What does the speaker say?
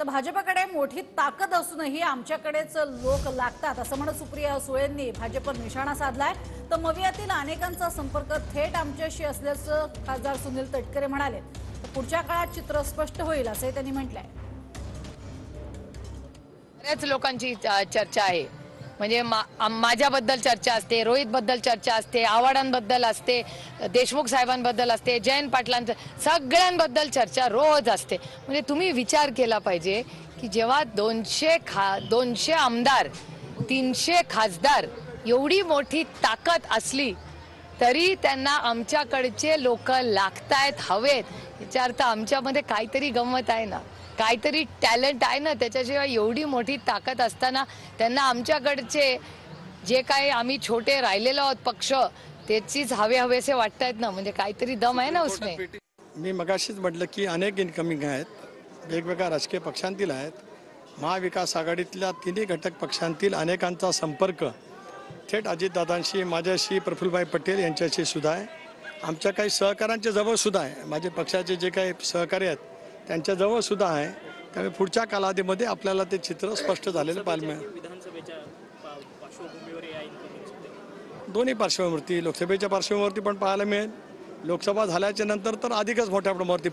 तर भाजपकडे मोठी ताकद असूनही आमच्याकडेच लोक लागतात असं म्हणत सुप्रिया सुळेंनी भाजपवर निशाणा साधलाय। तर मवियातील अनेकांचा संपर्क थेट आमच्याशी असल्याचं खासदार सुनील तटकरे म्हणाले। तर पुढच्या काळात चित्र स्पष्ट होईल असे त्यांनी म्हटलंय। बऱ्याच लोकांची चर्चा आहे, म्हणजे माझ्याबद्दल चर्चा असते, रोहित बद्दल चर्चा असते, आव्हाडांबद्दल असते, देशमुख साहेबांबद्दल असते, जयंत पाटलांचं, सगळ्यांबद्दल चर्चा रोज असते। म्हणजे तुम्ही विचार केला पाहिजे की जेव्हा 200 आमदार, 300 खासदार, एवढी मोठी ताकद असली तरी त्यांना आमच्याकडचे लोक लागतायत, हवेत, याचा अर्थ आमच्यामध्ये काहीतरी गंमत आहे ना, काहीतरी टॅलेंट आहे ना। त्याच्याशिवाय एवढी मोठी ताकद असताना त्यांना आमच्याकडचे जे काही आम्ही छोटे राहिलेलो आहोत पक्ष, त्याचीच हवेसे वाटतायत ना, म्हणजे काहीतरी दम आहे ना उसमें। मी मगाशीच म्हटलं की अनेक इनकमिंग आहेत, वेगवेगळ्या राजकीय पक्षांतील आहेत, महाविकास आघाडीतल्या तिन्ही घटक पक्षांतील अनेकांचा संपर्क थेट अजितदादांशी, माझ्याशी, प्रफुल्लभाई पटेल यांच्याशी सुद्धा आहे। आमच्या काही सहकाऱ्यांच्या जवळ सुद्धा आहे, माझे पक्षाचे जे काही सहकारी आहेत त्यांच्या जवळ सुद्धा आहे। त्यामुळे पुढच्या कालावधीमध्ये आपल्याला ते चित्र स्पष्ट झालेलं पाहायला मिळेल। दोन्ही पार्श्वभूमीवरती, लोकसभेच्या पार्श्वभूमीवरती पण पाहायला मिळेल, लोकसभा झाल्याच्या नंतर तर अधिकच मोठ्या प्रमाणावरती